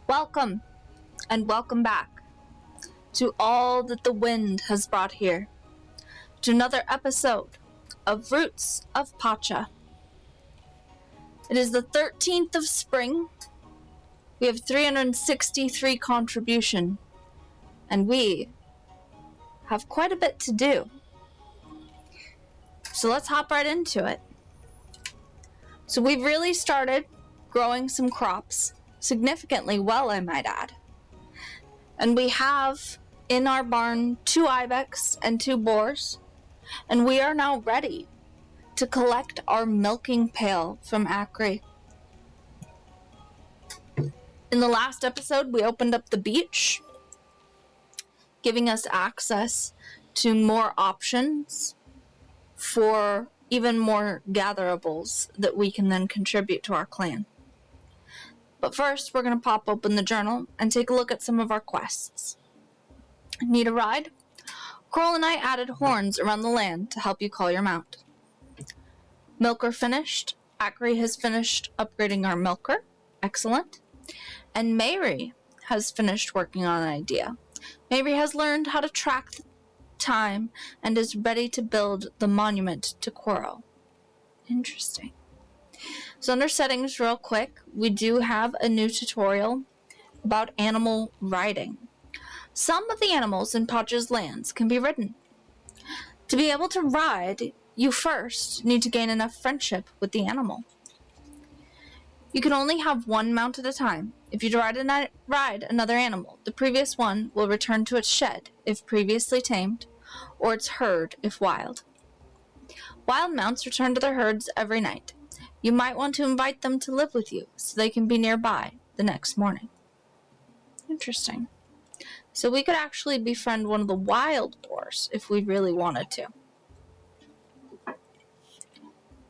Welcome, and welcome back to all that the wind has brought here, to another episode of Roots of Pacha. It is the 13th of spring. We have 363 contribution, and we have quite a bit to do. So let's hop right into it. So we've really started growing some crops, significantly well, I might add. And we have in our barn 2 ibex and 2 boars, and we are now ready to collect our milking pail from Acre. In the last episode, we opened up the beach, giving us access to more options for even more gatherables that we can then contribute to our clan. But first, we're going to pop open the journal and take a look at some of our quests. Need a ride? Coral and I added horns around the land to help you call your mount. Milker finished. Acre has finished upgrading our milker. Excellent. And Mary has finished working on an idea. Mary has learned how to track time and is ready to build the monument to Coral. Interesting. So under settings, real quick, we do have a new tutorial about animal riding. Some of the animals in Pacha's lands can be ridden. To be able to ride, you first need to gain enough friendship with the animal. You can only have one mount at a time. If you ride another animal, the previous one will return to its shed if previously tamed, or its herd if wild. Wild mounts return to their herds every night. You might want to invite them to live with you so they can be nearby the next morning. Interesting. So we could actually befriend one of the wild boars if we really wanted to.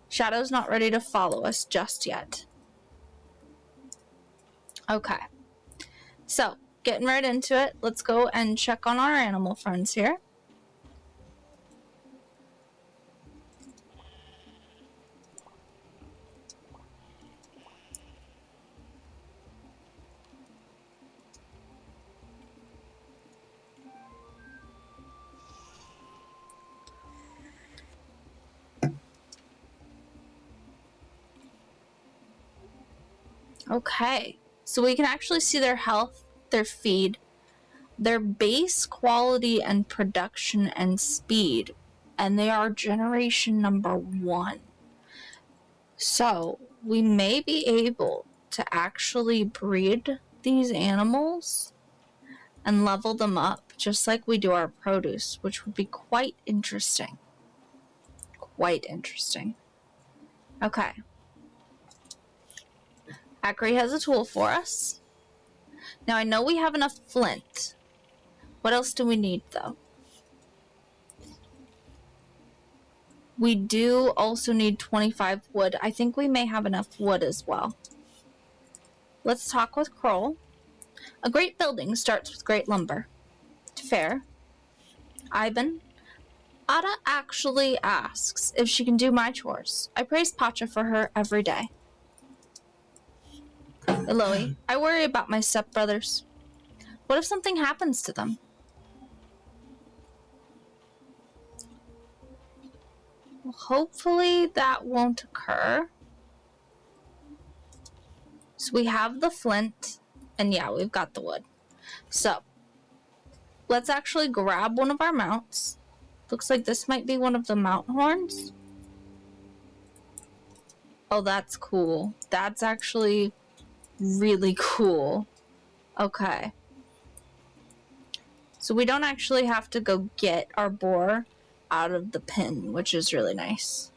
Shadow's not ready to follow us just yet. Okay. So, getting right into it, let's go and check on our animal friends here. Okay, so we can actually see their health, their feed, their base quality and production and speed, and they are generation number 1. So we may be able to actually breed these animals and level them up just like we do our produce, which would be quite interesting. Quite interesting. Okay. Acre has a tool for us. Now I know we have enough flint. What else do we need though? We do also need 25 wood. I think we may have enough wood as well. Let's talk with Kroll. A great building starts with great lumber. Fair. Ivan. Ada actually asks if she can do my chores. I praise Pacha for her every day. Eloy, I worry about my stepbrothers. What if something happens to them? Well, hopefully that won't occur. So we have the flint, and yeah, we've got the wood. So, let's actually grab one of our mounts. Looks like this might be one of the mount horns. Oh, that's cool. That's actually really cool. Okay. So we don't actually have to go get our boar out of the pen, which is really nice.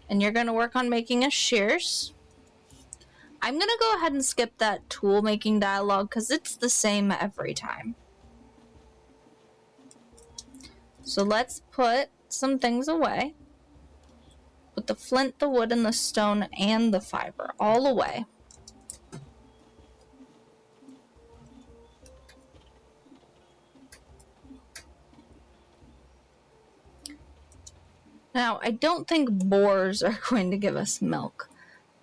And you're going to work on making us shears. I'm going to go ahead and skip that tool making dialogue because it's the same every time. So let's put some things away. Put the flint, the wood, and the stone, and the fiber all away. Now, I don't think boars are going to give us milk,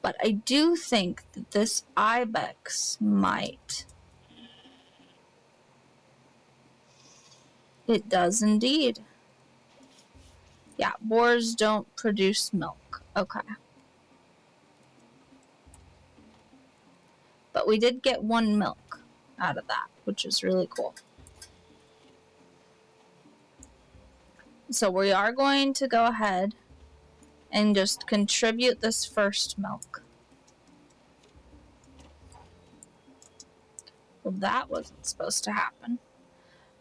But I do think that this ibex might. It does indeed. Yeah, boars don't produce milk. Okay. But we did get 1 milk out of that, which is really cool. So we are going to go ahead and just contribute this first milk. Well, that wasn't supposed to happen.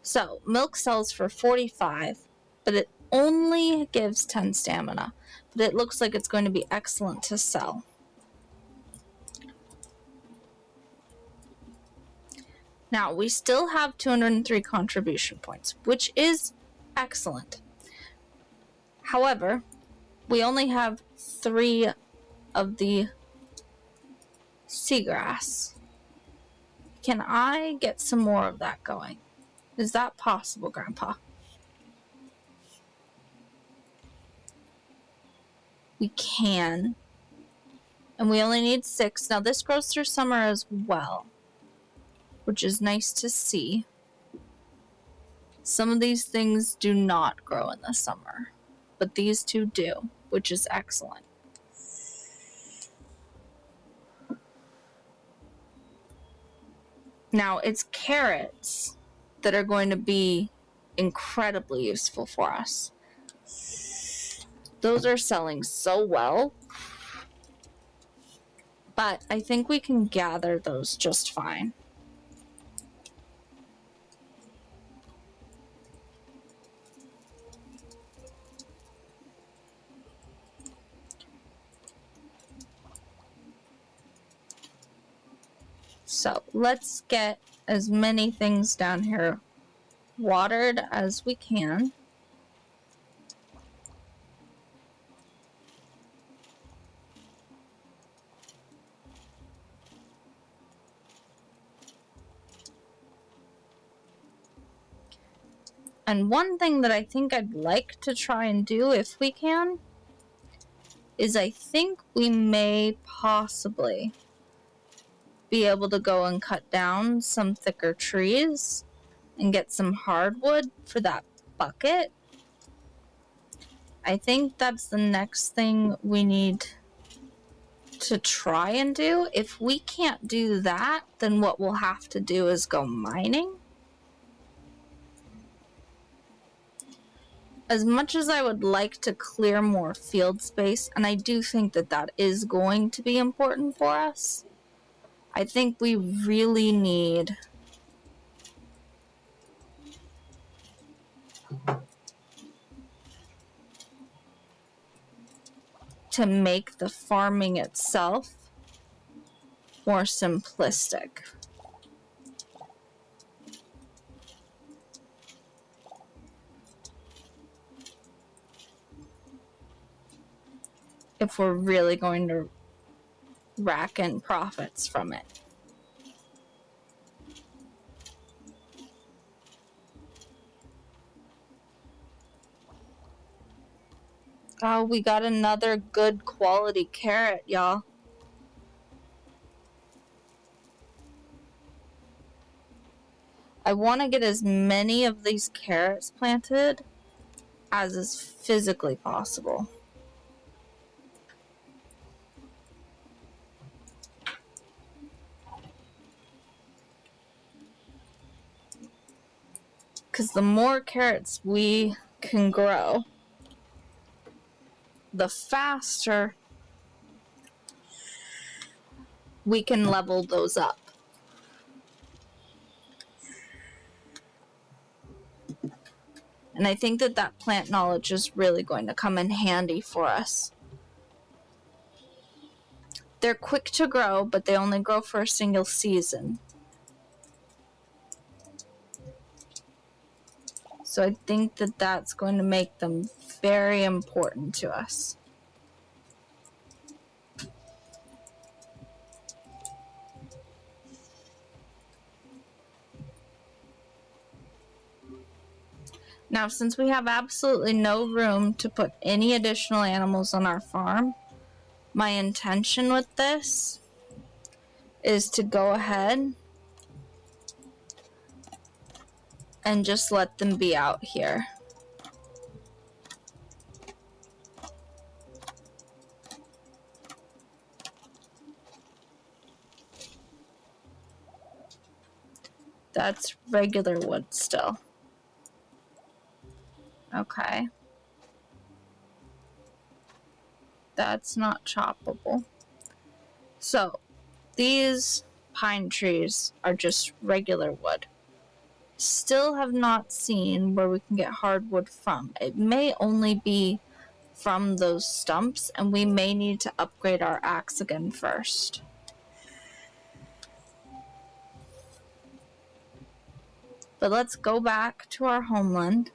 So, milk sells for 45, but it only gives 10 stamina. But it looks like it's going to be excellent to sell. Now, we still have 203 contribution points, which is excellent. However, we only have 3 of the seagrass. Can I get some more of that going? Is that possible, Grandpa? We can. And we only need 6. Now, this grows through summer as well, which is nice to see. Some of these things do not grow in the summer, but these 2 do, which is excellent. Now, it's carrots that are going to be incredibly useful for us. Those are selling so well, but I think we can gather those just fine. So let's get as many things down here watered as we can. And one thing that I think I'd like to try and do, if we can, is I think we may possibly be able to go and cut down some thicker trees and get some hardwood for that bucket. I think that's the next thing we need to try and do. If we can't do that, then what we'll have to do is go mining. As much as I would like to clear more field space, and I do think that that is going to be important for us, I think we really need to make the farming itself more simplistic. If we're really going to rack in profits from it. Oh, we got another good quality carrot, y'all. I want to get as many of these carrots planted as is physically possible. Because the more carrots we can grow, the faster we can level those up. And I think that that plant knowledge is really going to come in handy for us. They're quick to grow, but they only grow for a single season. So I think that that's going to make them very important to us. Now, since we have absolutely no room to put any additional animals on our farm, My intention with this is to go ahead and just let them be out here. That's regular wood still. Okay. That's not choppable. So, these pine trees are just regular wood. Still have not seen where we can get hardwood from. It may only be from those stumps, and we may need to upgrade our axe again first. But let's go back to our homeland.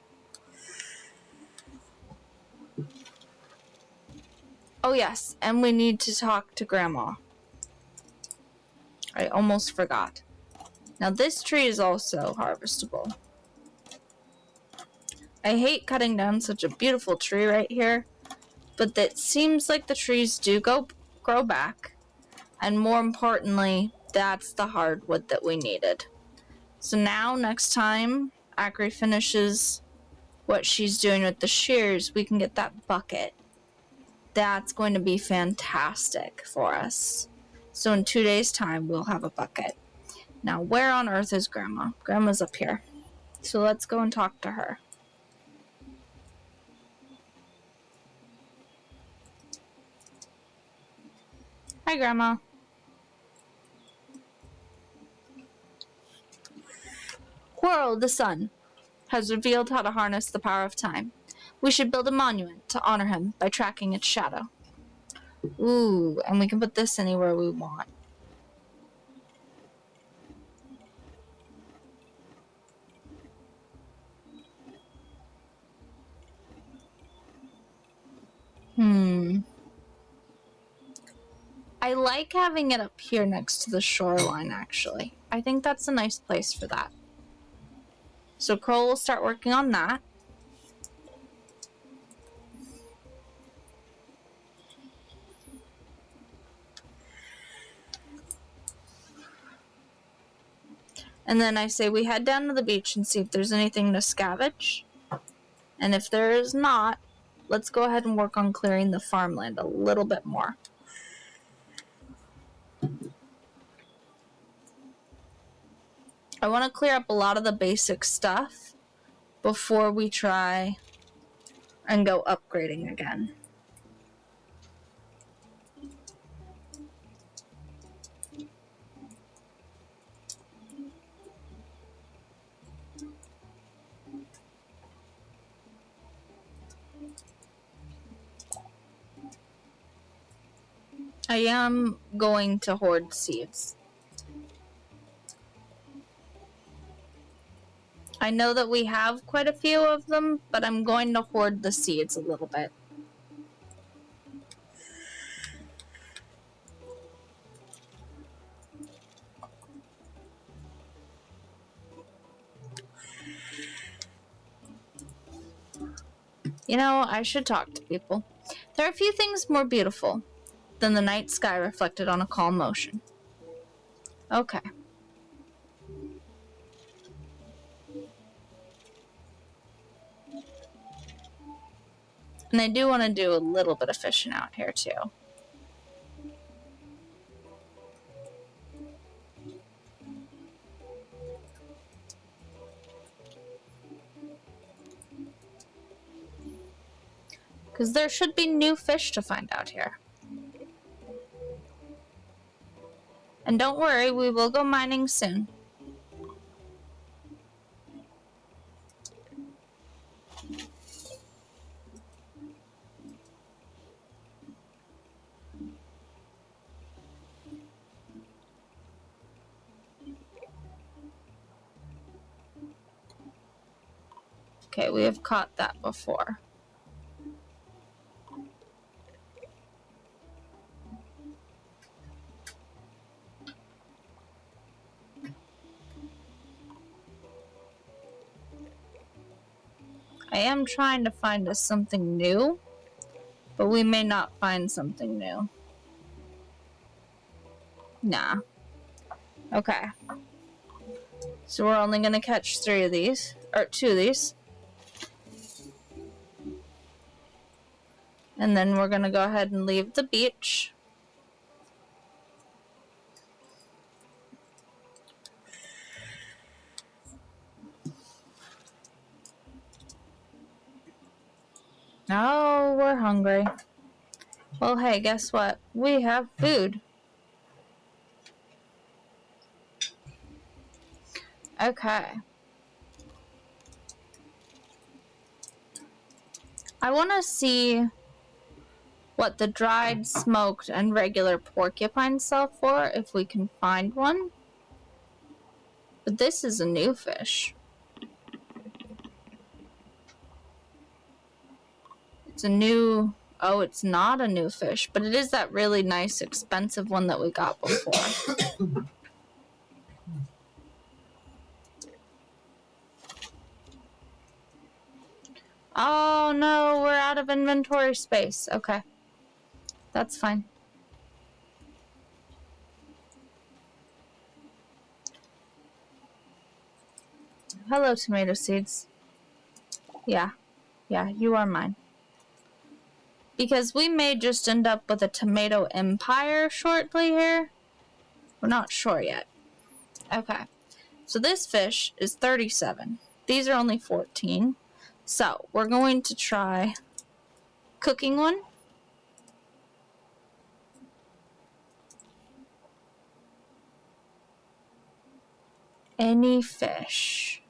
Oh yes, and we need to talk to Grandma. I almost forgot. Now this tree is also harvestable. I hate cutting down such a beautiful tree right here, but it seems like the trees do grow back, and more importantly, that's the hardwood that we needed. So now, next time Acri finishes what she's doing with the shears, we can get that bucket. That's going to be fantastic for us. So in 2 days' time, we'll have a bucket. Now, where on earth is Grandma? Grandma's up here. So let's go and talk to her. Hi, Grandma. Quirrell, the sun, has revealed how to harness the power of time. We should build a monument to honor him by tracking its shadow. Ooh, and we can put this anywhere we want. I like having it up here next to the shoreline, actually. I think that's a nice place for that. So Quirrell will start working on that. And then I say we head down to the beach and see if there's anything to scavenge. And if there is not, let's go ahead and work on clearing the farmland a little bit more. I want to clear up a lot of the basic stuff before we try and go upgrading again. I am going to hoard seeds. I know that we have quite a few of them, but I'm going to hoard the seeds a little bit. You know, I should talk to people. There are a few things more beautiful than the night sky reflected on a calm ocean. Okay. And I do want to do a little bit of fishing out here, too. Because there should be new fish to find out here. And don't worry, we will go mining soon. Okay, we have caught that before. I am trying to find us something new, but we may not find something new. Nah. Okay. So we're only going to catch 3 of these. Or 2 of these. And then we're going to go ahead and leave the beach. Oh, we're hungry. Well, hey, guess what? We have food. Okay. I want to see what the dried, smoked, and regular porcupines sell for, if we can find one. But this is a new fish. It's a new... Oh, it's not a new fish, but it is that really nice, expensive one that we got before. Oh, no, we're out of inventory space. Okay. That's fine. Hello, tomato seeds. Yeah. Yeah, you are mine. Because we may just end up with a tomato empire shortly here. We're not sure yet. Okay. So this fish is 37. These are only 14. So we're going to try cooking one. Any fish.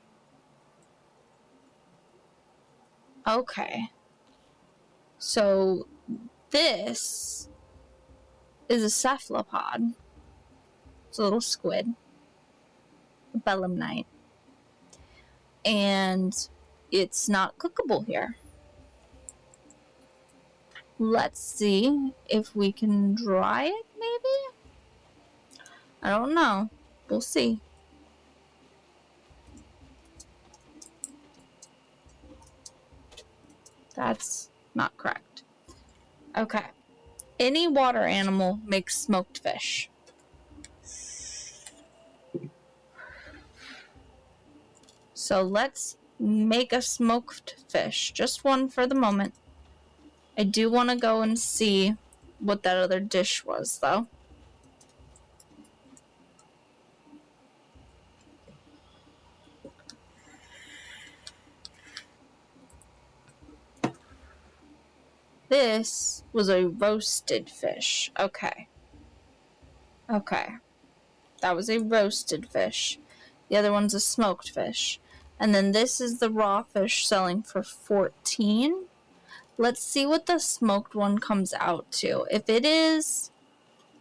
Okay. So this is a cephalopod. It's a little squid. A belemnite. And it's not cookable here. Let's see if we can dry it, maybe? I don't know. We'll see. That's not correct. Okay. Any water animal makes smoked fish. So let's make a smoked fish. Just one for the moment. I do want to go and see what that other dish was, though. This was a roasted fish. Okay. Okay. That was a roasted fish. The other one's a smoked fish. And then this is the raw fish selling for 14. Let's see what the smoked one comes out to. If it is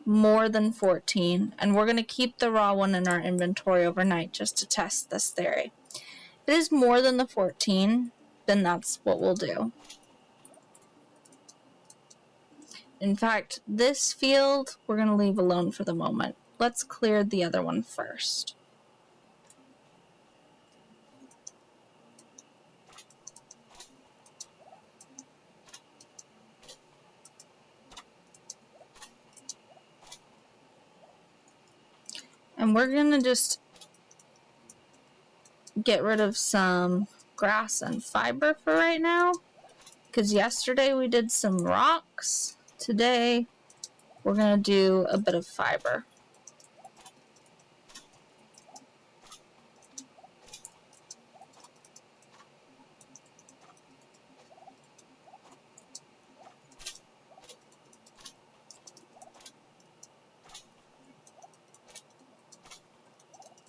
more than 14, and we're going to keep the raw one in our inventory overnight just to test this theory. If it is more than the 14, then that's what we'll do. In fact, this field we're going to leave alone for the moment. Let's clear the other one first. And we're going to just get rid of some grass and fiber for right now. Because yesterday we did some rocks. Today we're going to do a bit of fiber.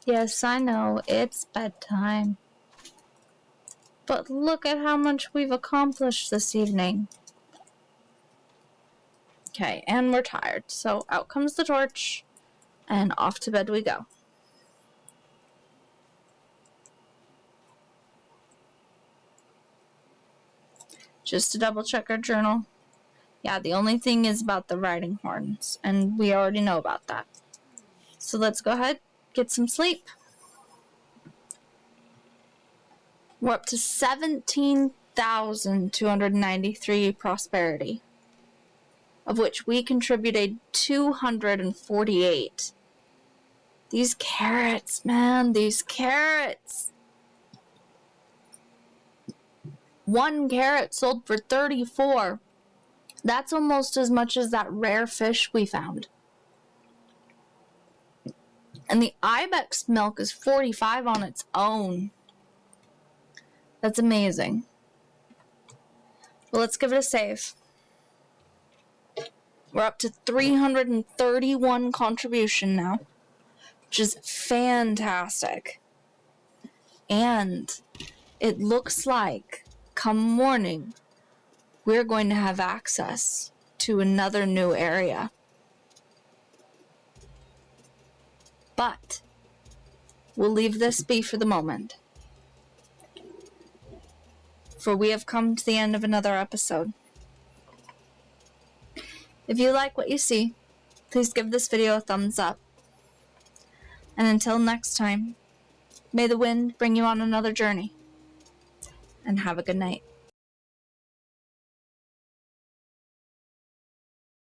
Yes, I know, it's bedtime. But look at how much we've accomplished this evening. Okay, and we're tired, so out comes the torch, and off to bed we go. Just to double check our journal. Yeah, the only thing is about the riding horns, and we already know about that. So let's go ahead, get some sleep. We're up to 17,293 prosperity, of which we contributed 248 These carrots, man, these carrots. 1 carrot sold for 34. That's almost as much as that rare fish we found. And the ibex milk is 45 on its own. That's amazing. Well, let's give it a save. We're up to 331 contribution now, which is fantastic. And it looks like come morning, we're going to have access to another new area. But we'll leave this be for the moment, for we have come to the end of another episode. If you like what you see, please give this video a thumbs up. And until next time, may the wind bring you on another journey. And have a good night.